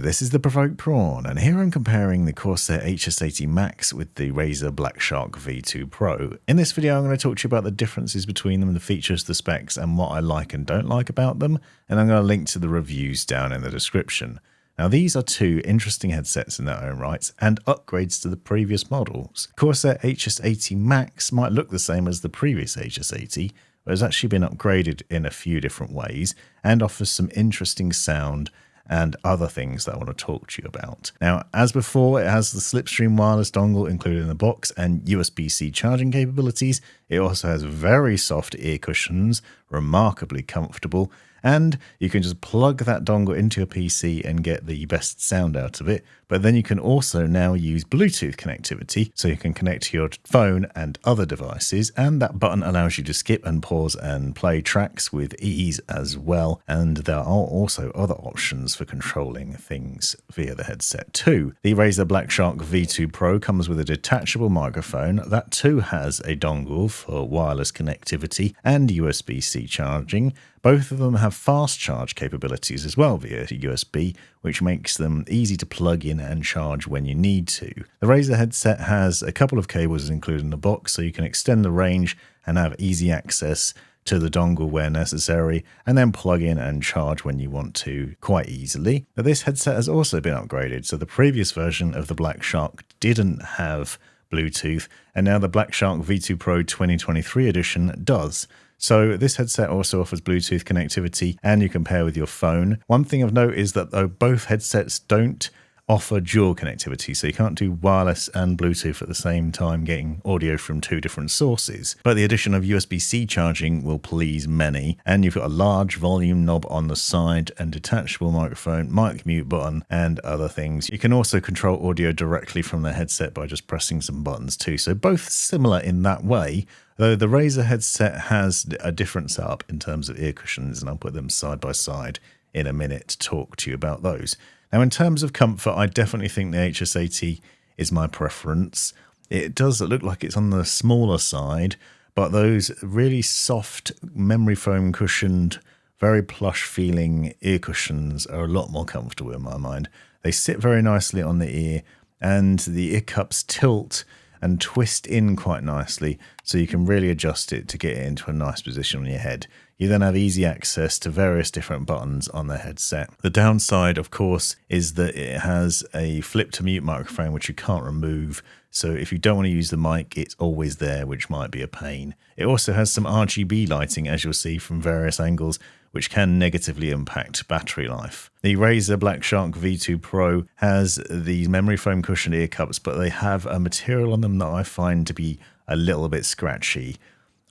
this is the Provoked Prawn, and here I'm comparing the Corsair HS80 Max with the Razer BlackShark V2 Pro. In this video I'm going to talk to you about the differences between them, the features, the specs, and what I like and don't like about them, and I'm going to link to the reviews down in the description. Now these are two interesting headsets in their own rights and upgrades to the previous models. Corsair HS80 Max might look the same as the previous HS80, but has actually been upgraded in a few different ways and offers some interesting sound and other things that I want to talk to you about. Now, as before, it has the Slipstream wireless dongle included in the box and USB-C charging capabilities. It also has very soft ear cushions, remarkably comfortable, and you can just plug that dongle into your PC and get the best sound out of it. But then you can also now use Bluetooth connectivity, so you can connect to your phone and other devices, and that button allows you to skip and pause and play tracks with ease as well. And there are also other options for controlling things via the headset too. The Razer BlackShark V2 Pro comes with a detachable microphone that too has a dongle for wireless connectivity and USB-C charging. Both of them have fast charge capabilities as well via USB, which makes them easy to plug in and charge when you need to. The Razer headset has a couple of cables included in the box, so you can extend the range and have easy access to the dongle where necessary, and then plug in and charge when you want to quite easily. But this headset has also been upgraded, so the previous version of the BlackShark didn't have Bluetooth, and now the BlackShark V2 Pro 2023 edition does. So this headset also offers Bluetooth connectivity, and you can pair with your phone. One thing of note is that though both headsets don't offer dual connectivity, so you can't do wireless and Bluetooth at the same time getting audio from two different sources. But the addition of USB-C charging will please many, and you've got a large volume knob on the side and detachable microphone, mic mute button, and other things. You can also control audio directly from the headset by just pressing some buttons too, so both similar in that way, though the Razer headset has a different setup in terms of ear cushions, and I'll put them side by side in a minute to talk to you about those. Now, in terms of comfort, I definitely think the HS80 is my preference. It does look like it's on the smaller side, but those really soft memory foam cushioned, very plush feeling ear cushions are a lot more comfortable in my mind. They sit very nicely on the ear, and the ear cups tilt and twist in quite nicely, so you can really adjust it to get it into a nice position on your head. You then have easy access to various different buttons on the headset. The downside, of course, is that it has a flip to mute microphone which you can't remove, so if you don't want to use the mic, it's always there, which might be a pain. It also has some RGB lighting, as you'll see from various angles, which can negatively impact battery life. The Razer BlackShark V2 Pro has these memory foam cushioned ear cups, but they have a material on them that I find to be a little bit scratchy.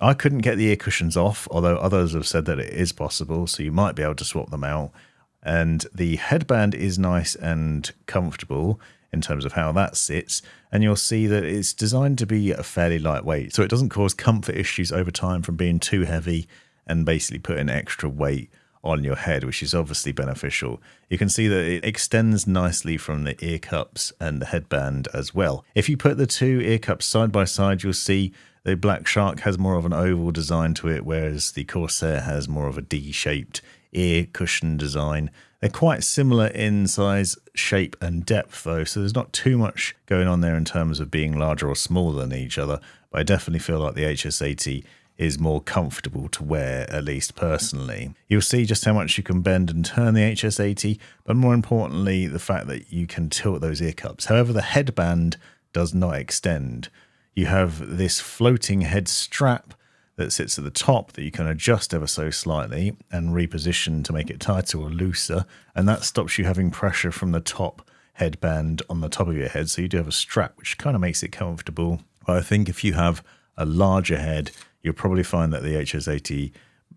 I couldn't get the ear cushions off, although others have said that it is possible, so you might be able to swap them out. And the headband is nice and comfortable in terms of how that sits, and you'll see that it's designed to be a fairly lightweight, so it doesn't cause comfort issues over time from being too heavy and basically putting extra weight on your head, which is obviously beneficial. You can see that it extends nicely from the ear cups and the headband as well. If you put the two ear cups side by side, you'll see the BlackShark has more of an oval design to it, whereas the Corsair has more of a D-shaped ear cushion design. They're quite similar in size, shape, and depth though, so there's not too much going on there in terms of being larger or smaller than each other, but I definitely feel like the HS80 is more comfortable to wear, at least personally. You'll see just how much you can bend and turn the HS80, but more importantly, the fact that you can tilt those ear cups. However, the headband does not extend. You have this floating head strap that sits at the top that you can adjust ever so slightly and reposition to make it tighter or looser, and that stops you having pressure from the top headband on the top of your head, so you do have a strap which kind of makes it comfortable. But I think if you have a larger head, you'll probably find that the HS80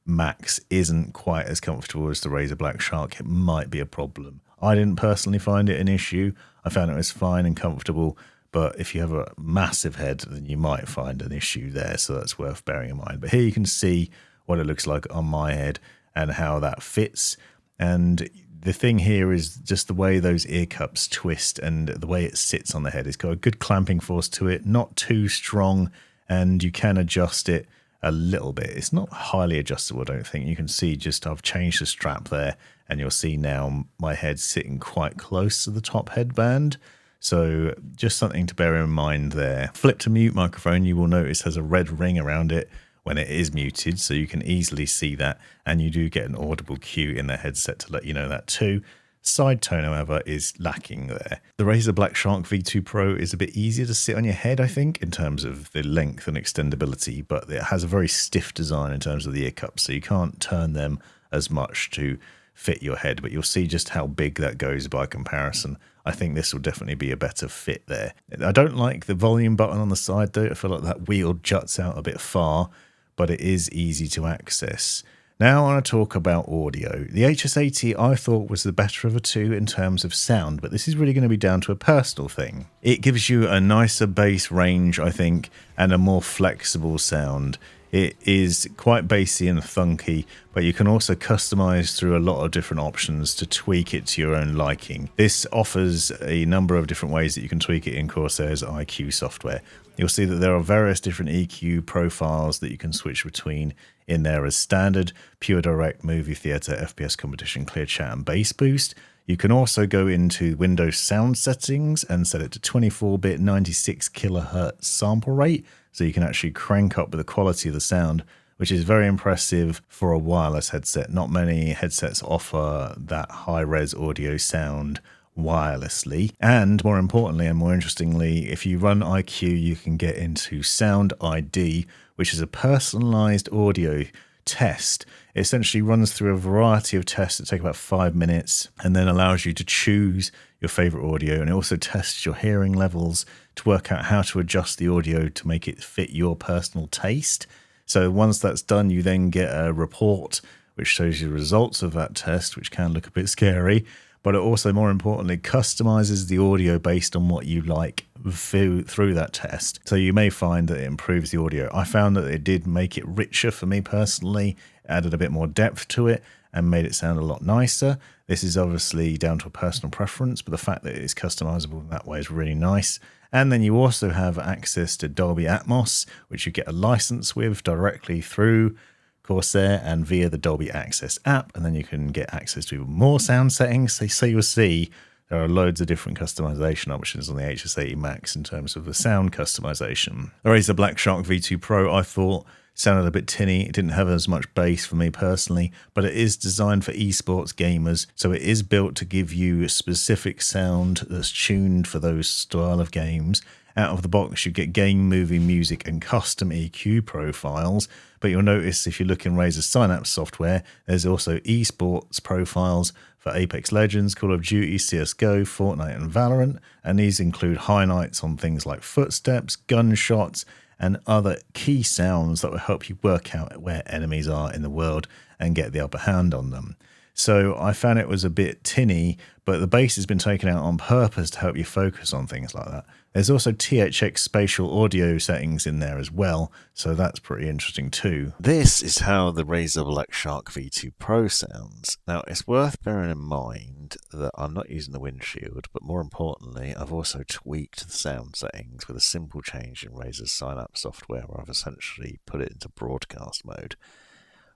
Max isn't quite as comfortable as the Razer BlackShark. It might be a problem. I didn't personally find it an issue. I found it was fine and comfortable, but if you have a massive head, then you might find an issue there, so that's worth bearing in mind. But here you can see what it looks like on my head and how that fits. And the thing here is just the way those ear cups twist and the way it sits on the head. It's got a good clamping force to it, not too strong, and you can adjust it a little bit. It's not highly adjustable, I don't think. You can see just I've changed the strap there, and you'll see now my head's sitting quite close to the top headband. So just something to bear in mind there. Flip to mute microphone, you will notice has a red ring around it when it is muted, so you can easily see that, and you do get an audible cue in the headset to let you know that too. Side tone, however, is lacking there. The Razer BlackShark V2 Pro is a bit easier to sit on your head, I think, in terms of the length and extendability, but it has a very stiff design in terms of the ear cups, so you can't turn them as much to fit your head, but you'll see just how big that goes by comparison. I think this will definitely be a better fit there. I don't like the volume button on the side though. I feel like that wheel juts out a bit far, but it is easy to access. Now I want to talk about audio. The HS80 I thought was the better of the two in terms of sound, but this is really going to be down to a personal thing. It gives you a nicer bass range, I think, and a more flexible sound. It is quite bassy and thunky, but you can also customize through a lot of different options to tweak it to your own liking. This offers a number of different ways that you can tweak it in Corsair's IQ software. You'll see that there are various different EQ profiles that you can switch between in there as standard, pure direct, movie theater, FPS competition, clear chat, and bass boost. You can also go into Windows sound settings and set it to 24-bit 96 kilohertz sample rate, so you can actually crank up the quality of the sound, which is very impressive for a wireless headset. Not many headsets offer that high-res audio sound wirelessly. And more importantly and more interestingly, if you run IQ, you can get into SoundID, which is a personalized audio test. It essentially runs through a variety of tests that take about 5 minutes and then allows you to choose your favorite audio, and it also tests your hearing levels to work out how to adjust the audio to make it fit your personal taste. So once that's done, you then get a report which shows you the results of that test, which can look a bit scary, but it also, more importantly, customizes the audio based on what you like through that test. So you may find that it improves the audio. I found that it did make it richer for me personally, added a bit more depth to it, and made it sound a lot nicer. This is obviously down to a personal preference, but the fact that it is customizable in that way is really nice. And then you also have access to Dolby Atmos, which you get a license with directly through Corsair and via the Dolby Access app, and then you can get access to more sound settings. So you'll see there are loads of different customization options on the HS80 Max in terms of the sound customization. The Razer BlackShark V2 Pro, I thought, sounded a bit tinny. It didn't have as much bass for me personally, but it is designed for esports gamers, so it is built to give you a specific sound that's tuned for those style of games. Out of the box, you get game, movie, music, and custom EQ profiles. But you'll notice if you look in Razer Synapse software, there's also esports profiles for Apex Legends, Call of Duty, CSGO, Fortnite, and Valorant. And these include highlights on things like footsteps, gunshots, and other key sounds that will help you work out where enemies are in the world and get the upper hand on them. So I found it was a bit tinny, but the bass has been taken out on purpose to help you focus on things like that. There's also THX spatial audio settings in there as well, so that's pretty interesting too. This is how the Razer BlackShark V2 Pro sounds. Now, it's worth bearing in mind that I'm not using the windshield, but more importantly, I've also tweaked the sound settings with a simple change in Razer's Synapse software, where I've essentially put it into broadcast mode.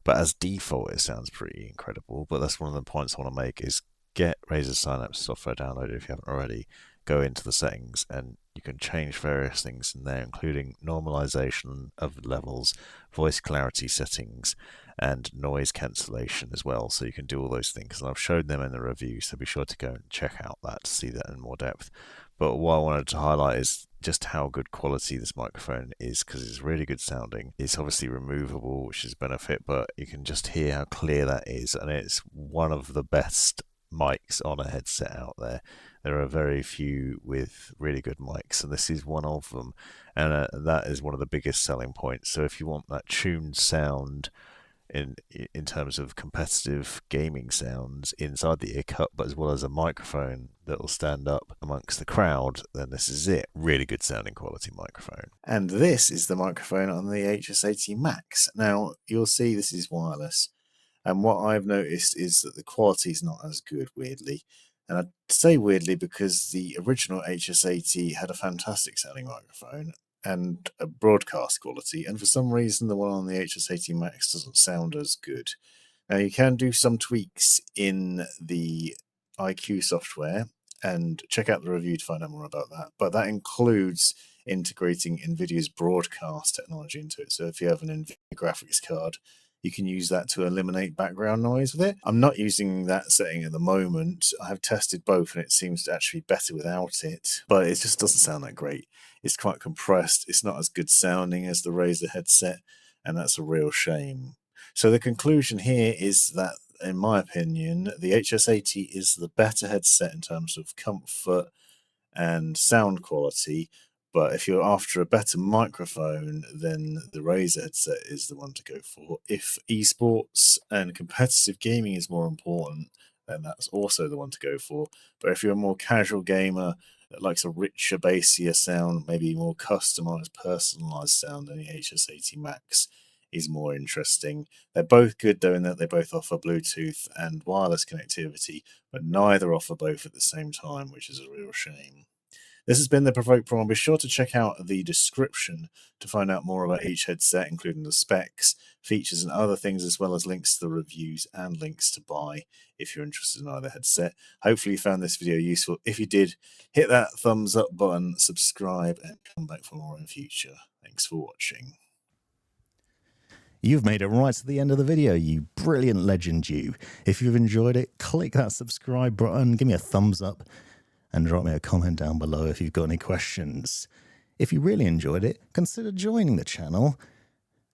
But as default, it sounds pretty incredible. But that's one of the points I want to make is get Razer Synapse software downloaded if you haven't already. Go into the settings and you can change various things in there, including normalization of levels, voice clarity settings, and noise cancellation as well. So you can do all those things. And I've showed them in the review, so be sure to go and check out that to see that in more depth. But what I wanted to highlight is just how good quality this microphone is, because it's really good sounding. It's obviously removable, which is a benefit, but you can just hear how clear that is, and it's one of the best mics on a headset out there. There are very few with really good mics, and this is one of them, and that is one of the biggest selling points. So if you want that tuned sound in terms of competitive gaming sounds inside the ear cup, but as well as a microphone that will stand up amongst the crowd, then this is it. Really good sounding quality microphone. And this is the microphone on the HS80 Max. Now, you'll see this is wireless, and what I've noticed is that the quality is not as good, weirdly. And I say weirdly because the original HS80 had a fantastic sounding microphone, and broadcast quality, and for some reason the one on the HS80 Max doesn't sound as good. Now you can do some tweaks in the IQ software, and check out the review to find out more about that, but that includes integrating Nvidia's broadcast technology into it. So if you have an Nvidia graphics card, you can use that to eliminate background noise with it. I'm not using that setting at the moment. I have tested both and it seems to actually be better without it, but it just doesn't sound that great. It's quite compressed. It's not as good sounding as the Razer headset, and that's a real shame. So the conclusion here is that, in my opinion, the HS80 is the better headset in terms of comfort and sound quality, but if you're after a better microphone, then the Razer headset is the one to go for. If esports and competitive gaming is more important, then that's also the one to go for. But if you're a more casual gamer that likes a richer, bassier sound, maybe more customized, personalized sound, then the HS80 Max is more interesting. They're both good though in that they both offer Bluetooth and wireless connectivity, but neither offer both at the same time, which is a real shame. This has been the Provoked Prawn. Be sure to check out the description to find out more about each headset, including the specs, features, and other things, as well as links to the reviews and links to buy if you're interested in either headset. Hopefully you found this video useful. If you did, hit that thumbs up button, subscribe, and come back for more in future. Thanks for watching. You've made it right to the end of the video, you brilliant legend you. If you've enjoyed it, click that subscribe button, give me a thumbs up, and drop me a comment down below if you've got any questions. If you really enjoyed it, consider joining the channel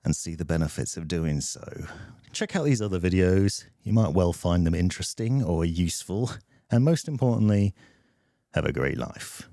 and see the benefits of doing so. Check out these other videos. You might well find them interesting or useful. And most importantly, have a great life.